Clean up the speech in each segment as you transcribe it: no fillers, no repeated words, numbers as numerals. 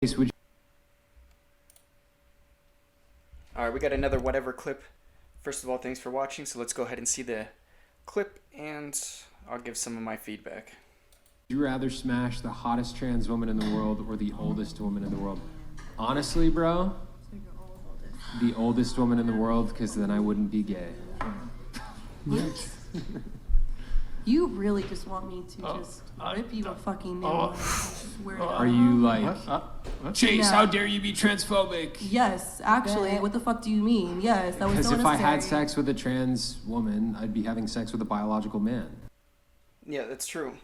Alright, we got another whatever clip. First of all, thanks for watching, so let's go ahead and see the clip, and I'll give some of my feedback. Would you rather smash the hottest trans woman in the world or the oldest woman in the world? Honestly, bro, the oldest woman in the world, because then I wouldn't be gay. What? You really just want me to just rip you a fucking new one. Are you like, Chase, No. how dare you be transphobic? Yes, actually, what the fuck do you mean? Yes, that was Because so if I had unnecessary. sex with a trans woman, I'd be having sex with a biological man. Yeah, that's true.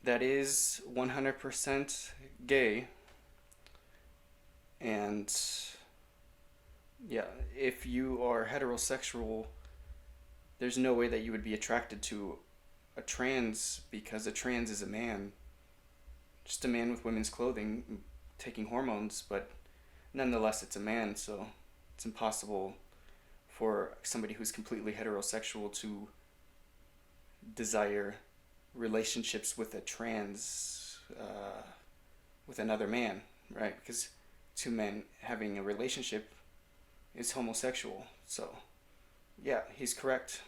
That is 100% gay. And yeah, if you are heterosexual, there's no way that you would be attracted to a trans, because a trans is a man. Just a man with women's clothing, taking hormones, but nonetheless it's a man, so it's impossible for somebody who's completely heterosexual to desire relationships with a trans, with another man, right? Because two men having a relationship is homosexual, so yeah, he's correct.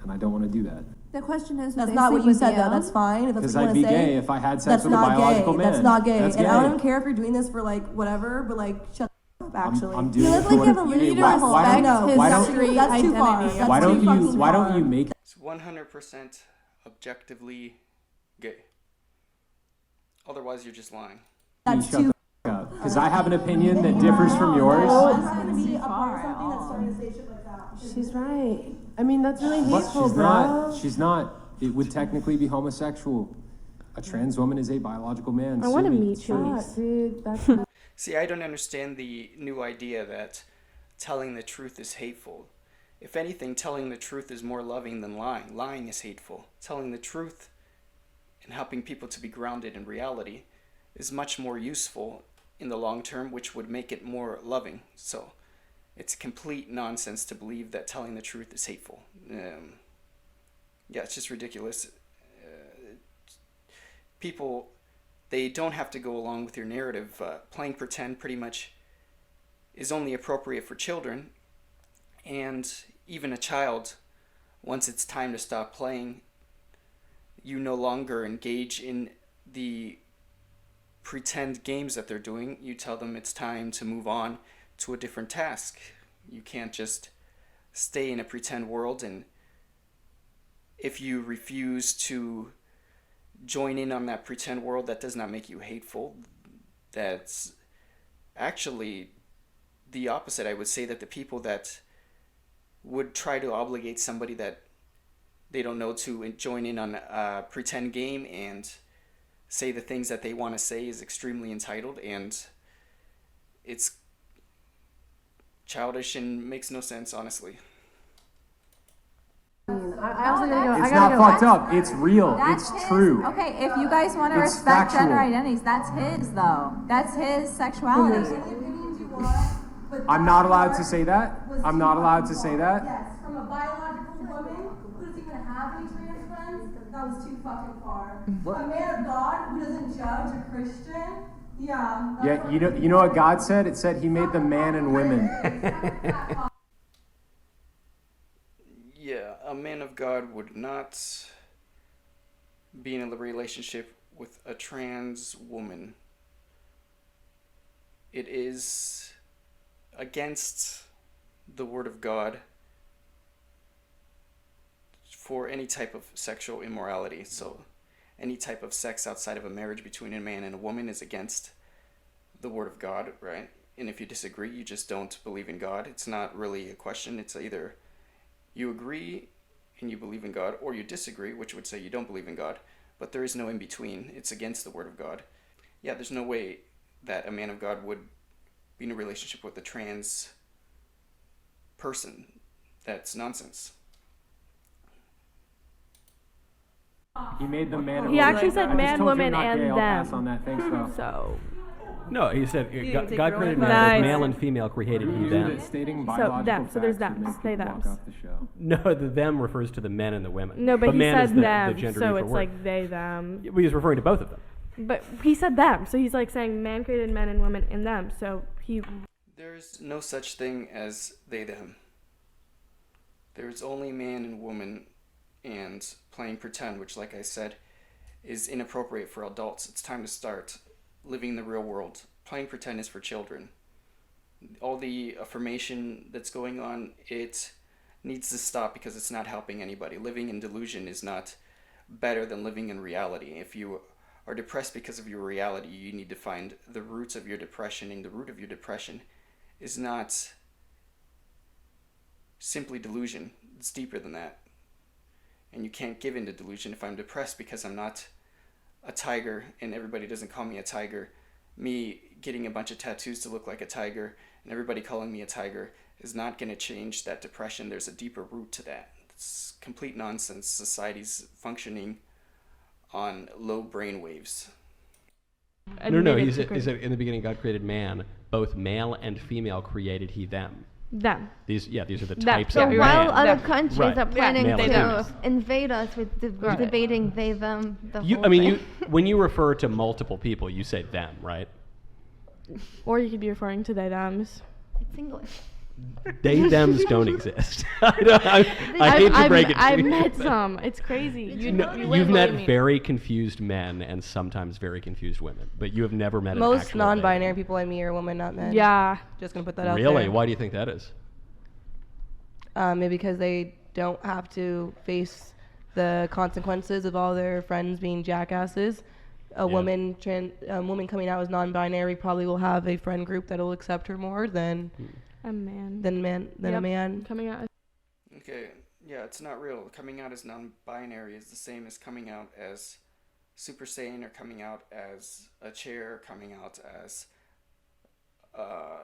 And I don't want to do that. The question is, That's not what you said, though. That's fine. If that's Because what you I'd want be to say. gay if I had sex That's with a not biological gay. man. That's not gay. That's And I don't gay. even care if you're doing this for like whatever, but like shut up. Actually, I'm doing You it look for like what- you have a Hey, leader why respect don't- his why don't- street That's too far. identity. That's Why don't too you fucking why don't far. you make It's 100% objectively gay. Otherwise, you're just lying. me That's shut too. the up? Because I have an opinion that differs from yours. I'm not gonna be a part of something that's starting to say shit like that. She's right. I mean, that's really But hateful, she's bro. not. She's not. It would technically be homosexual. A trans woman is a biological man. I want to Sue me. meet you. Dude, that's See, I don't understand the new idea that telling the truth is hateful. If anything, telling the truth is more loving than lying. Lying is hateful. Telling the truth and helping people to be grounded in reality is much more useful in the long term, which would make it more loving. So it's complete nonsense to believe that telling the truth is hateful. Yeah, it's just ridiculous. People, they don't have to go along with your narrative. Playing pretend pretty much is only appropriate for children, and even a child, once it's time to stop playing, you no longer engage in the pretend games that they're doing. You tell them it's time to move on to a different task. You can't just stay in a pretend world, and if you refuse to join in on that pretend world, that does not make you hateful. That's actually the opposite. I would say that the people that would try to obligate somebody that they don't know to join in on a pretend game and say the things that they want to say is extremely entitled, and it's childish and makes no sense, honestly. I also gotta go. It's I gotta not go. fucked up. It's real. That's It's his. true. Okay, if you guys want to It's respect factual. gender identities, that's his though. That's his sexuality. I'm not allowed to say that. I'm not allowed to say that. Yes, from a biological woman who doesn't even have any trans friends, that was too fucking far. A man of God who doesn't judge a Christian, yeah. Yeah, you know what God said? It said He made them man and women. Yeah, a man of God would not be in a relationship with a trans woman. It is against the word of God for any type of sexual immorality. So any type of sex outside of a marriage between a man and a woman is against the word of God, right? And if you disagree, you just don't believe in God. It's not really a question. It's either you agree and you believe in God, or you disagree, which would say you don't believe in God. But there is no in between. It's against the word of God. Yeah, there's no way that a man of God would be in a relationship with a trans person. That's nonsense. He made them man and He women. actually said I just man, told you I'm woman, not and gay. I'll them. pass on that. Thanks, bro. So No, he said didn't take God your created own man, advice. both Nice. male and female created he them. That stating So, biological them. So there's facts would them. make Say people walk thems. off the show. No, the them refers to the men and the women. No, but he man said is the them, gender so neutral it's word. like they, them. Well, he's referring to both of them. But he said them, so he's like saying man created men and women in them. So he. There's no such thing as they, them. There's only man and woman, and playing pretend, which, like I said, is inappropriate for adults. It's time to start living the real world. Playing pretend is for children. All the affirmation that's going on, it needs to stop because it's not helping anybody. Living in delusion is not better than living in reality. If you are depressed because of your reality, you need to find the roots of your depression, and the root of your depression is not simply delusion. It's deeper than that. And you can't give into delusion. If I'm depressed because I'm not a tiger and everybody doesn't call me a tiger, me getting a bunch of tattoos to look like a tiger and everybody calling me a tiger is not going to change that depression. There's a deeper root to that. It's complete nonsense. Society's functioning on low brain waves. No. He said in the beginning, God created man, both male and female created he them. Them. These are the Them. types So of man. while other Them. countries Right. are planning Male and to female. invade us with debating they them the whole thing. When you refer to multiple people, you say them, right? Or you could be referring to they, thems. It's English. They thems don't exist. I hate to break it to I've you. met some. It's crazy. You've met very confused men and sometimes very confused women, but you have never met an Most actual non-binary people I meet are women, not men. Yeah. Just gonna put that out there. Really? Why do you think that is? Maybe because they don't have to face the consequences of all their friends being jackasses. A woman coming out as non-binary probably will have a friend group that'll accept her more than a man. a man. Coming out. Okay, yeah, it's not real. Coming out as non-binary is the same as coming out as Super Saiyan, or coming out as a chair, coming out as a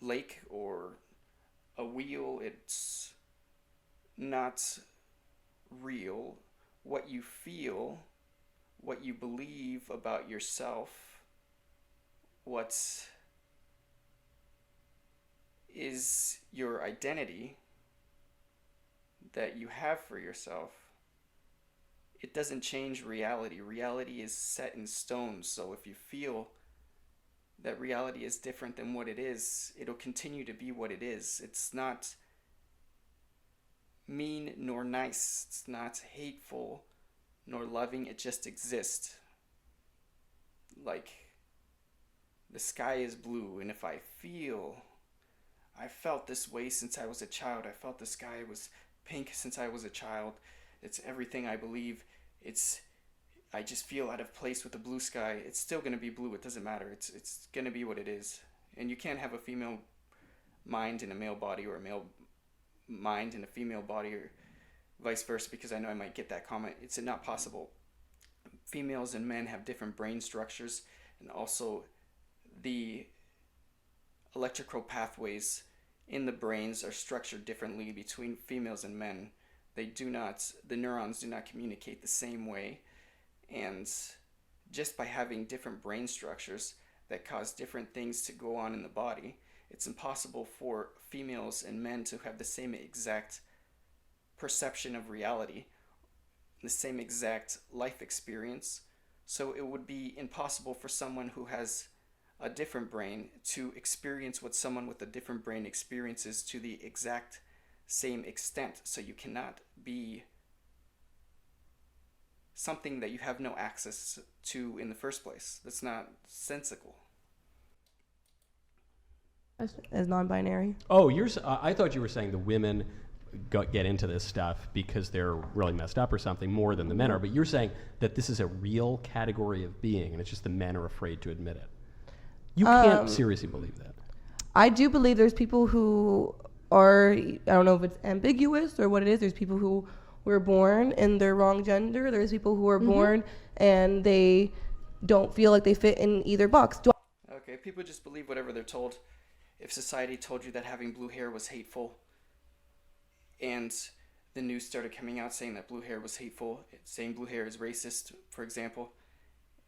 lake or a wheel. It's not real. What you feel, what you believe about yourself, what is your identity that you have for yourself, it doesn't change reality. Reality is set in stone. So if you feel that reality is different than what it is, it'll continue to be what it is. It's not mean nor nice. It's not hateful nor loving. It just exists. Like, the sky is blue, and if I felt this way since I was a child. I felt the sky was pink since I was a child. It's everything I believe. I just feel out of place with the blue sky. It's still going to be blue. It doesn't matter. It's going to be what it is. And you can't have a female mind in a male body, or a male mind in a female body, or vice versa, because I know I might get that comment. It's not possible. Females and men have different brain structures, and also the electrical pathways in the brains are structured differently between females and men. The neurons do not communicate the same way, and just by having different brain structures that cause different things to go on in the body, it's impossible for females and men to have the same exact perception of reality, the same exact life experience. So it would be impossible for someone who has a different brain to experience what someone with a different brain experiences to the exact same extent. So you cannot be something that you have no access to in the first place. That's not sensical. As non-binary. Oh, I thought you were saying the women get into this stuff because they're really messed up or something more than the men are, but you're saying that this is a real category of being, and it's just the men are afraid to admit it. You can't seriously believe that. I do believe there's people who are, I don't know if it's ambiguous or what it is. There's people who were born in their wrong gender. There's people who are born and they don't feel like they fit in either box. Okay, people just believe whatever they're told. If society told you that having blue hair was hateful, and the news started coming out saying that blue hair was hateful, saying blue hair is racist, for example,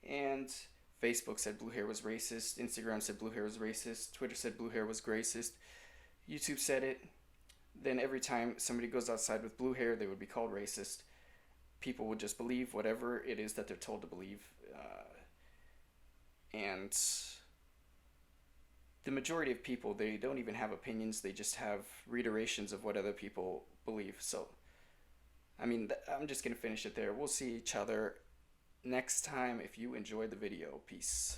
and Facebook said blue hair was racist. Instagram said blue hair was racist. Twitter said blue hair was racist. YouTube said it. Then every time somebody goes outside with blue hair, they would be called racist. People would just believe whatever it is that they're told to believe. And the majority of people, they don't even have opinions. They just have reiterations of what other people believe. So, I mean, I'm just going to finish it there. We'll see each other next time. If you enjoyed the video, peace.